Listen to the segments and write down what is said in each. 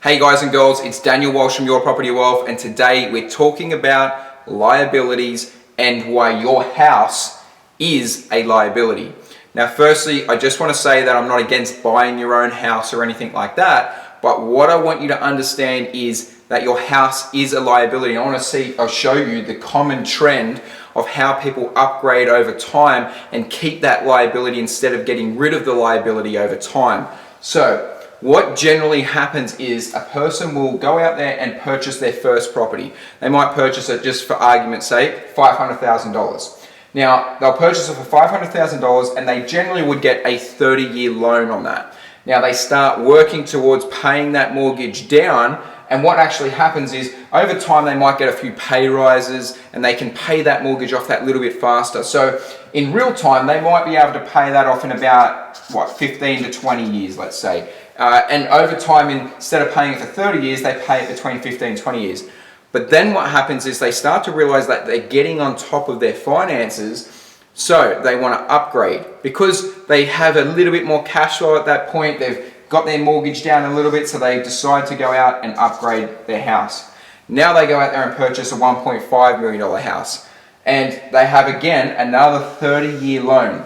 Hey guys and girls, it's Daniel Walsh from Your Property Wealth, and today we're talking about liabilities and why your house is a liability. Now firstly, I just want to say that I'm not against buying your own house or anything like that, but what I want you to understand is that your house is a liability. I want to show you the common trend of how people upgrade over time and keep that liability instead of getting rid of the liability over time. So what generally happens is a person will go out there and purchase their first property. They might purchase it, just for argument's sake, $500,000. Now, they'll purchase it for $500,000 and they generally would get a 30-year loan on that. Now, they start working towards paying that mortgage down, and what actually happens is over time they might get a few pay rises and they can pay that mortgage off that little bit faster. So in real time, they might be able to pay that off in about, 15 to 20 years, let's say. And over time, instead of paying it for 30 years, they pay it between 15 and 20 years. But then what happens is they start to realize that they're getting on top of their finances, so they want to upgrade. Because they have a little bit more cash flow at that point, they've got their mortgage down a little bit, so they decide to go out and upgrade their house. Now they go out there and purchase a $1.5 million house. And they have, again, another 30-year loan.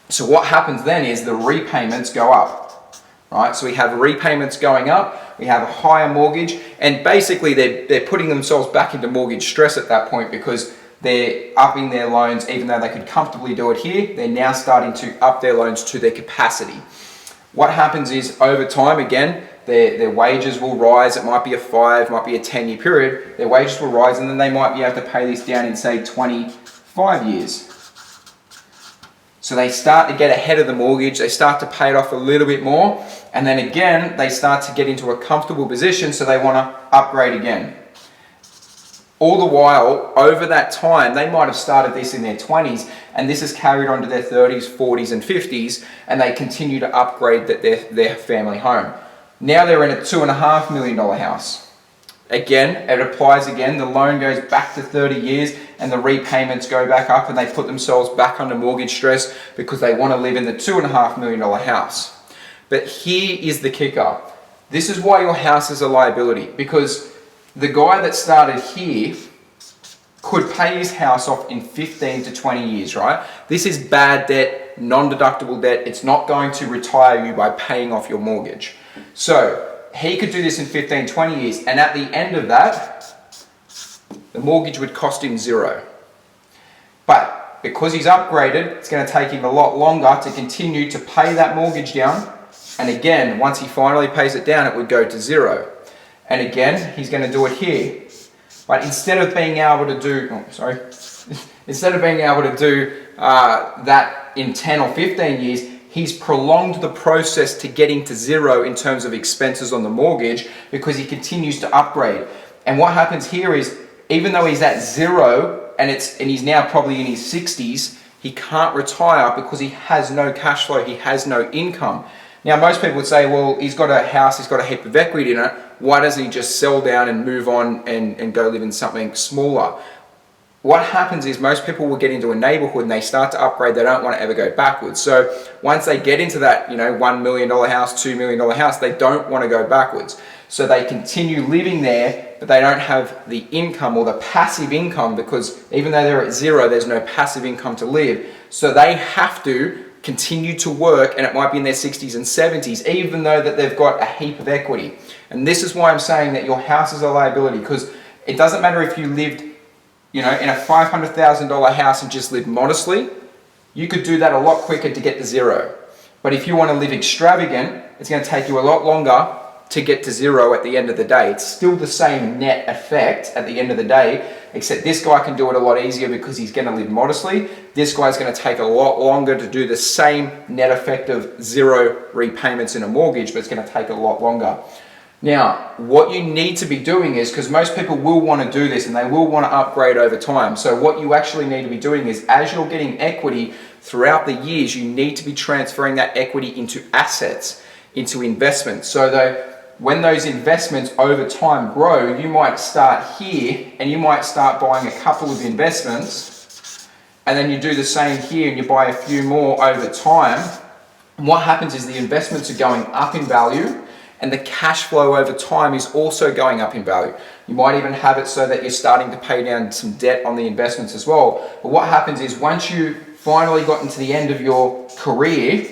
So what happens then is the repayments go up, right? So we have repayments going up, we have a higher mortgage, and basically they're putting themselves back into mortgage stress at that point because they're upping their loans. Even though they could comfortably do it here, they're now starting to up their loans to their capacity. What happens is over time, again, their wages will rise. It might be a 5, might be a 10-year period. Their wages will rise, and then they might be able to pay this down in, say, 25 years. So they start to get ahead of the mortgage, they start to pay it off a little bit more, and then again, they start to get into a comfortable position, so they want to upgrade again. All the while, over that time, they might have started this in their 20s, and this is carried on to their 30s, 40s, and 50s, and they continue to upgrade their family home. Now they're in a $2.5 million house. Again, it applies again, the loan goes back to 30 years, and the repayments go back up, and they put themselves back under mortgage stress because they want to live in the $2.5 million house. But here is the kicker. This is why your house is a liability, because the guy that started here could pay his house off in 15 to 20 years, right? This is bad debt, non-deductible debt. It's not going to retire you by paying off your mortgage. So he could do this in 15, 20 years, and at the end of that, the mortgage would cost him $0. But because he's upgraded, it's going to take him a lot longer to continue to pay that mortgage down. And again, once he finally pays it down, it would go to $0. And again, he's going to do it here. But instead of being able to do, that in 10 or 15 years, he's prolonged the process to getting to $0 in terms of expenses on the mortgage because he continues to upgrade. And what happens here is, even though he's at $0 and he's now probably in his 60s, he can't retire because he has no cash flow, he has no income. Now, most people would say, well, he's got a house, he's got a heap of equity in it. Why doesn't he just sell down and move on and go live in something smaller? What happens is most people will get into a neighborhood and they start to upgrade. They don't want to ever go backwards. So once they get into that, $1 million house, $2 million house, they don't want to go backwards. So they continue living there, but they don't have the income or the passive income, because even though they're at $0, there's no passive income to live. So they have to continue to work, and it might be in their 60s and 70s, even though that they've got a heap of equity. And this is why I'm saying that your house is a liability, because it doesn't matter if you lived, in a $500,000 house and just lived modestly. You could do that a lot quicker to get to $0. But if you want to live extravagant, it's going to take you a lot longer to get to $0 at the end of the day. It's still the same net effect at the end of the day, except this guy can do it a lot easier because he's going to live modestly. This guy's going to take a lot longer to do the same net effect of $0 repayments in a mortgage, but it's going to take a lot longer. Now, what you need to be doing is, because most people will want to do this and they will want to upgrade over time. So what you actually need to be doing is, as you're getting equity throughout the years, you need to be transferring that equity into assets, into investments. So that when those investments over time grow, you might start here and you might start buying a couple of investments, and then you do the same here and you buy a few more over time. And what happens is the investments are going up in value, And the cash flow over time is also going up in value. You might even have it so that you're starting to pay down some debt on the investments as well. But what happens is once you finally got into the end of your career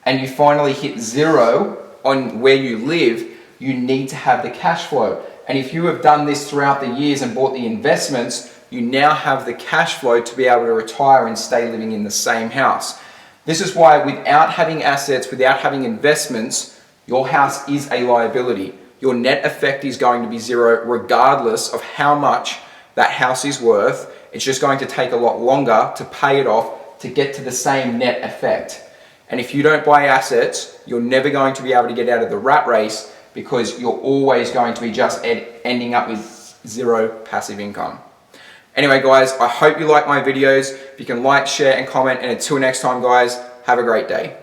and you finally hit zero on where you live, you need to have the cash flow. And if you have done this throughout the years and bought the investments, you now have the cash flow to be able to retire and stay living in the same house. This is why without having assets, without having investments, your house is a liability. Your net effect is going to be zero regardless of how much that house is worth. It's just going to take a lot longer to pay it off to get to the same net effect. And if you don't buy assets, you're never going to be able to get out of the rat race because you're always going to be just ending up with zero passive income. Anyway guys, I hope you like my videos. If you can like, share and comment, and until next time guys, have a great day.